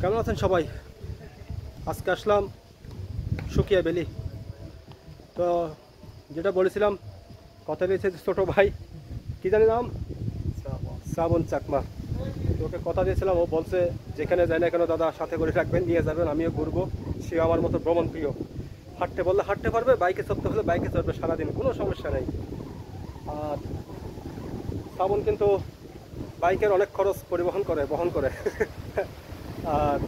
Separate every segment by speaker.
Speaker 1: কেমন আছেন সবাই? আজকে আসলাম সুকিয়া ভ্যালি। তো যেটা বলেছিলাম, কথা দিয়েছে ছোটো ভাই, কী জানি নাম, শ্রাবণ চাকমা। তো ওকে কথা দিয়েছিলাম, ও বলছে যেখানে যায় না কেন দাদা সাথে করে রাখবেন, নিয়ে যাবেন, আমিও ঘুরবো। সেও আমার মতো ভ্রমণ প্রিয়, হাঁটতে বললে হাঁটতে পারবে, বাইকে চড়তে হলে বাইকে চড়বে সারাদিন, কোনো সমস্যা নেই। আর শ্রাবণ কিন্তু বাইকের অনেক খরচ বহন করে আর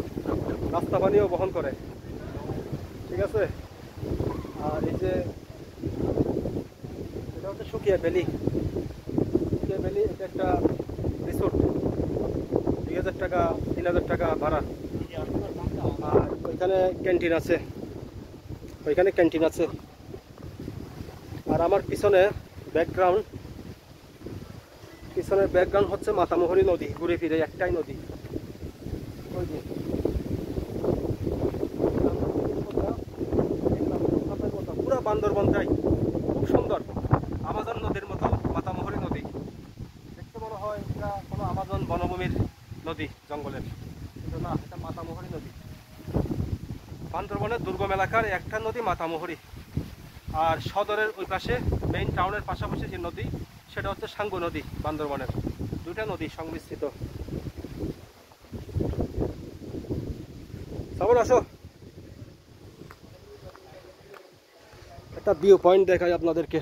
Speaker 1: রাস্তা পানিও বহন করে, ঠিক আছে। আর এই যে এটা হচ্ছে সুকিয়া ভ্যালি। সুকিয়া ভ্যালি এটা একটা রিসোর্ট, 2000 টাকা 3000 টাকা ভাড়া। আর ওইখানে ক্যান্টিন আছে, আর আমার পিছনের ব্যাকগ্রাউন্ড হচ্ছে মাতামুহুরী নদী, ঘুরে ফিরে একটাই নদী। ওই যে পুরো বান্দরবন যাই, খুব সুন্দর, আমাজন নদীর মতো মাতামুহুরী নদী। দেখতে মনে হয় এটা কোনো আমাজন বনভূমির নদী, জঙ্গলের, কিন্তু না, এটা মাতামুহুরী নদী। বান্দরবনের দুর্গম এলাকার একটা নদী মাতামুহুরী। আর সদরের ওই পাশে মেইন টাউনের পাশাপাশি যে নদী, সেটা হচ্ছে সাঙ্গু নদী। বান্দরবনের দুটা নদী সংমিশ্রিত। সবার আসো, একটা ভিউ পয়েন্ট দেখাই আপনাদেরকে।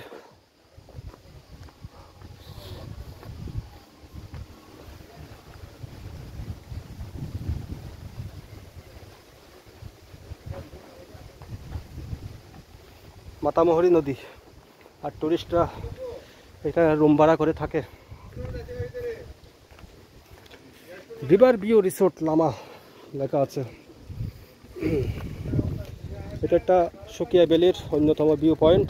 Speaker 1: মাতামুহুরী নদী, আর টুরিস্টরা এটা রুম ভাড়া করে থাকে। রিভার ভিউ রিসোর্ট লামা লেখা আছে। এটা একটা সুকিয়া ভ্যালির অন্যতম ভিউ পয়েন্ট।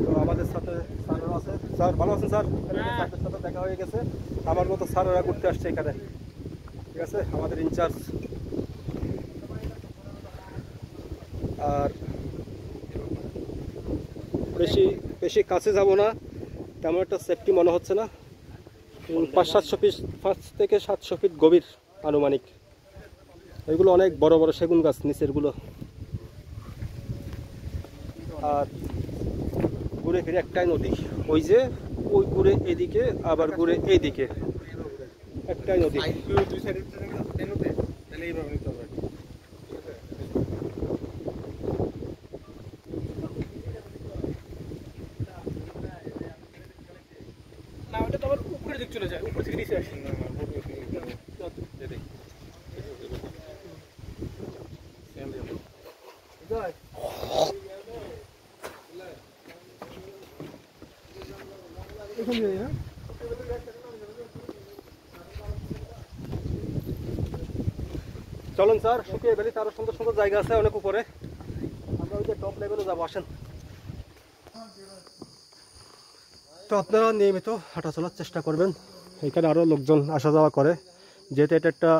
Speaker 1: তো আমাদের সাথে স্যাররা আছে। স্যার ভালো আছেন? স্যার স্যারদের সাথে দেখা হয়ে গেছে, আমার মতো স্যাররা ঘুরতে আসছে এখানে, ঠিক আছে, আমাদের ইনচার্জ। আর বেশি কাছে যাব না, তেমন একটা সেফটি মনে হচ্ছে না। 5 থেকে 700 ফিট গভীর আনুমানিক। এগুলো অনেক বড় বড় সেগুন গাছ নিচেরগুলো। আর ঘুরে ফিরে একটাই নদী, ওই যে ওই ঘুরে এদিকে আবার ঘুরে এইদিকে, একটাই নদী।
Speaker 2: না, ওটা তো আবার উপরের দিক চলে যায়, উপর থেকে নিচে আসে।
Speaker 1: চলুন স্যার, শুকিয়ে ভ্যালিতে আরো সুন্দর সুন্দর জায়গা আছে অনেক উপরে, আমরা ওই যে টপ লেভেলে যাবো, আসেন। তো আপনারা নিয়মিত হাঁটা চলার চেষ্টা করবেন, এখানে আরও লোকজন আসা যাওয়া করে, যেহেতু এটা একটা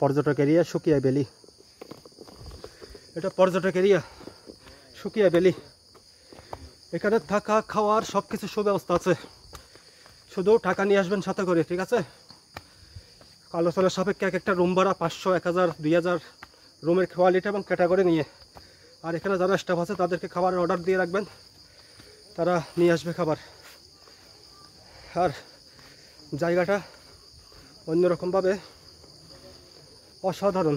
Speaker 1: পর্যটক এরিয়া। সুকিয়া ভ্যালি এটা পর্যটক এরিয়া, সুকিয়া ভ্যালি। এখানে থাকা খাওয়ার সব কিছু সুব্যবস্থা আছে, শুধু টাকা নিয়ে আসবেন সাথে করে, ঠিক আছে। আলোচনার সাপেক্ষে এক একটা রুম ভাড়া 500, 1000, 2000, রুমের কোয়ালিটি এবং ক্যাটাগরি নিয়ে। আর এখানে যারা স্টাফ আছে তাদেরকে খাবারের অর্ডার দিয়ে রাখবেন, তারা নিয়ে আসবে খাবার। আর জায়গাটা অন্যরকমভাবে অসাধারণ।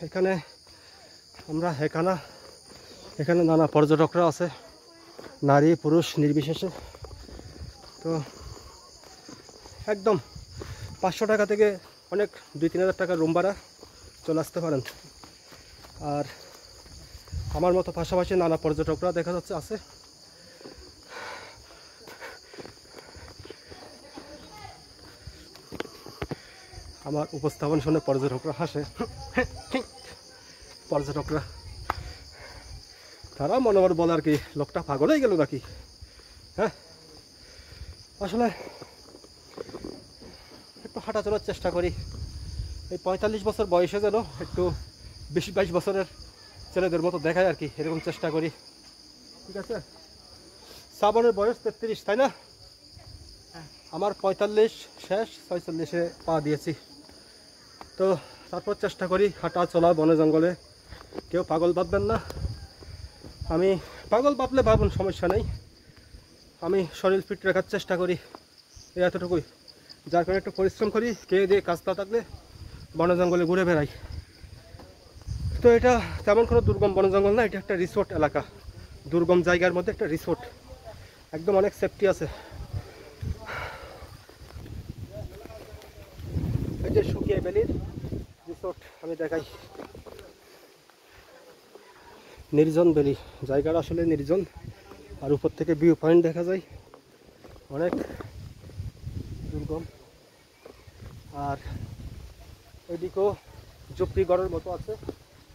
Speaker 1: এখানে নানা পর্যটকরা আছে, নারী পুরুষ নির্বিশেষে। তো একদম 500 টাকা থেকে অনেক 2-3000 টাকার রুম ভাড়া চলে আসতে পারেন। আর আমার মতো পাশাপাশি নানা পর্যটকরা দেখা যাচ্ছে আছে। আমার উপস্থাপন শুনে পর্যটকরা হাসে, পর্যটকরা তারা মনে মনে বলে আর কি, লোকটা পাগল হয়ে গেল নাকি। হ্যাঁ, আসলে একটু হাঁটা চলার চেষ্টা করি। এই 45 বছর বয়সে যেন একটু 20-22 বছরের ছেলেদের মতো দেখায় আর কি, এরকম চেষ্টা করি, ঠিক আছে। শ্রাবণের বয়স 33, তাই না? আমার 45 শেষ, 46-এ পা দিয়েছি। তো তারপর চেষ্টা করি হাঁটা চলা বনে জঙ্গলে। কেউ পাগল ভাববেন না, আমি পাগল ভাবলে ভাবুন, সমস্যা নেই। আমি শরীর ফিট রাখার চেষ্টা করি, এই এতটুকুই। যার কারণে একটু পরিশ্রম করি, খেয়ে দিয়ে কাজ না থাকলে বনে জঙ্গলে ঘুরে বেড়াই। তো এটা তেমন কোনো দুর্গম বন জঙ্গল না, এটা একটা রিসোর্ট এলাকা, দুর্গম জায়গার মধ্যে একটা রিসোর্ট, একদম অনেক সেফটি আছে। এই যে শুকিয়ে ভ্যালির রিসোর্ট আমি দেখাই। নির্জন ভ্যালি, জায়গাটা আসলে নির্জন, আর উপর থেকে ভিউ পয়েন্ট দেখা যায়, অনেক দুর্গম। আর এদিকেও ঝুপড়ি ঘরের মতো আছে,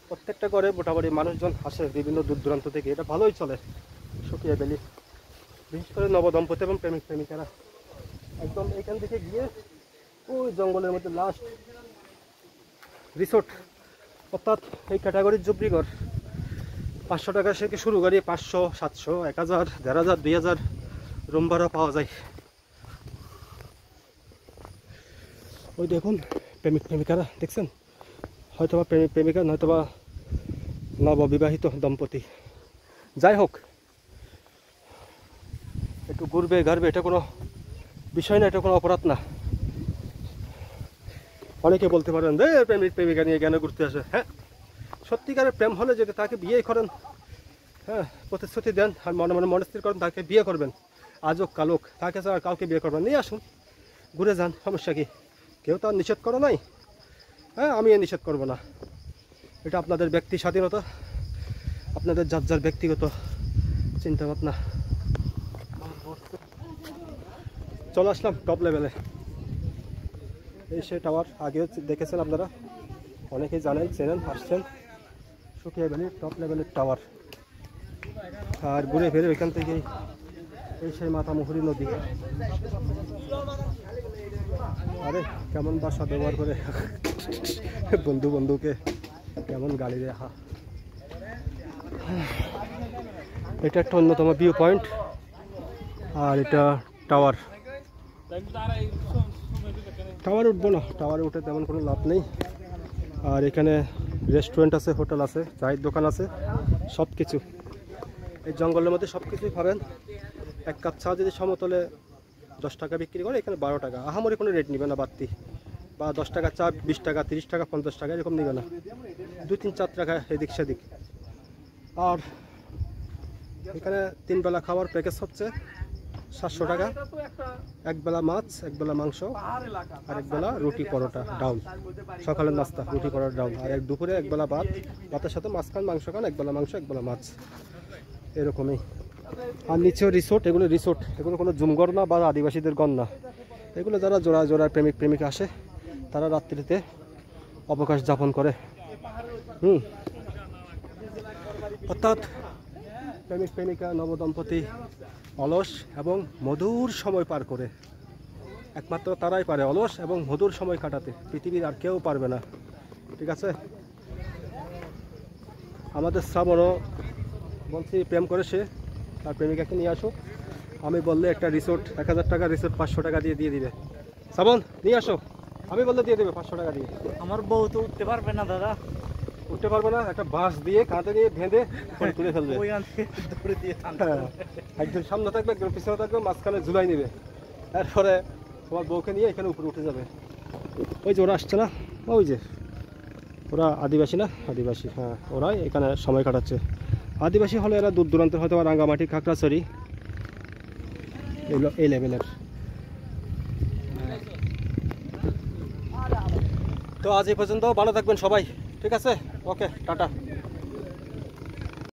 Speaker 1: প্রত্যেকটা ঘরে মোটামুটি মানুষজন আসে বিভিন্ন দূর দূরান্ত থেকে। এটা ভালোই চলে শুকিয়ে ভ্যালি, বিশেষ করে নবদম্পতি এবং প্রেমিক প্রেমিকারা। একদম এখান থেকে গিয়ে ওই জঙ্গলের মধ্যে লাস্ট রিসোর্ট, অর্থাৎ এই ক্যাটাগরির ঝুপড়ি ঘর 500 টাকা থেকে শুরু করি, 500, 700, 1000, 1500, 2000 রুম ভাড়া পাওয়া যায়। ওই দেখুন প্রেমিক প্রেমিকারা, দেখছেন? হয়তোবা প্রেমিক প্রেমিকা, নয়তোবা নববিবাহিত দম্পতি। যাই হোক, একটু ঘুরবে ঘাড়বে, এটা কোনো বিষয় না, এটা কোনো অপরাধ না। অনেকে বলতে পারেন যে প্রেমিক প্রেমিকা নিয়ে কেন ঘুরতে আসে। হ্যাঁ, সত্যিকারের প্রেম হলে যদি তাকে বিয়ে করেন, হ্যাঁ, প্রতিশ্রুতি দেন আর মনে মনে মনস্থির করেন তাকে বিয়ে করবেন, আজক কালক তাকে আর কাউকে বিয়ে করবেন, নিয়ে আসুন, ঘুরে যান, সমস্যা কি? কেউ তো আর নিষেধ করো নাই। হ্যাঁ, আমি নিষেধ করবো না, এটা আপনাদের ব্যক্তি স্বাধীনতা, আপনাদের যার যার ব্যক্তিগত চিন্তা ভাবনা। চলে আসলাম টপ লেভেলে, এই সে টাওয়ার, আগেও দেখেছেন আপনারা, অনেকেই জানেন, চেনেন, আসছেন। শুকিয়ে ভ্যালির টপ লেভেলের টাওয়ার। আর ঘুরে ফিরে ওইখান থেকেই এই সেই মাতামুহুরী নদী। আরে কেমন ভাষা ব্যবহার করে বন্ধু বন্ধুকে কেমন গালি দেয়। হা, এটা একটা অন্যতম ভিউ পয়েন্ট, আর এটা টাওয়ার। টাওয়ারে উঠবো না, টাওয়ারে উঠে তেমন কোনো লাভ নেই। আর এখানে রেস্টুরেন্ট আছে, হোটেল আছে, চায়ের দোকান আছে, সব কিছু এই জঙ্গলের মধ্যে সব কিছুই পাবেন। এক কাপ চা যদি সমতলে 10 টাকা বিক্রি করে, এখানে 12 টাকা। আহামরি কোনো রেট নিবে না বাড়তি, বা 10 টাকা চা 20 টাকা, 30 টাকা, 50 টাকা এরকম নিবে না, 2-3-4 টাকা এদিক সেদিক। আর এখানে 3 বেলা খাওয়ার প্যাকেজ হচ্ছে 700 টাকা, একবেলা মাছ, একবেলা মাংস, আর একবেলা রুটি পরোটা ডাউল, সকালের নাস্তা রুটি পরোটা ডাউল, আর দুপুরে একবেলা ভাত, ভাতের সাথে মাছ খান, মাংস খান, একবেলা মাংস, একবেলা মাছ, এরকমই। আর নিচেও রিসোর্ট, এগুলো রিসোর্ট, এগুলো কোনো জুমঘর না বা আদিবাসীদের গণ না, এগুলো যারা জোড়া জোড়া প্রেমিক প্রেমিকা আসে তারা রাত্রিতে অবকাশ যাপন করে। অর্থাৎ প্রেমিক প্রেমিকা নবদম্পতি অলস এবং মধুর সময় পার করে, একমাত্র তারাই পারে অলস এবং মধুর সময় কাটাতে, পৃথিবীর আর কেউ পারবে না। ঠিক আছে, আমাদের শ্রাবণও বলছি প্রেম করে সে তার প্রেমিকাকে নিয়ে আসো, আমি বললে একটা রিসোর্ট 1000 টাকা রিসোর্ট 500 টাকা দিয়ে দিবে। শ্রাবণ নিয়ে আসো, আমি বললে দিয়ে দেবে 500 টাকা দিয়ে।
Speaker 2: আমার বউ তো উঠতে পারবে না দাদা,
Speaker 1: উঠতে পারবে না, একটা বাঁশ দিয়ে কাঁধে দিয়ে বেঁধে তুলে ফেলবে। হ্যাঁ, একজন সামনে থাকবে, একজন পিছনে থাকবে, মাঝখানে ঝুলাই নেবে, তারপরে তোমার বউকে নিয়ে এখানে উপরে উঠে যাবে। ওই যে ওরা আসছে না, ওই যে ওরা আদিবাসী না, আদিবাসী, হ্যাঁ, ওরাই এখানে সময় কাটাচ্ছে। আদিবাসী হলে এরা দূর দূরান্ত হয়তো রাঙ্গামাটি, খাগড়াছড়ি, এগুলো এই লেভেলের। তো আজ এই পর্যন্ত, ভালো থাকবেন সবাই, ঠিক আছে, ওকে, টাটা।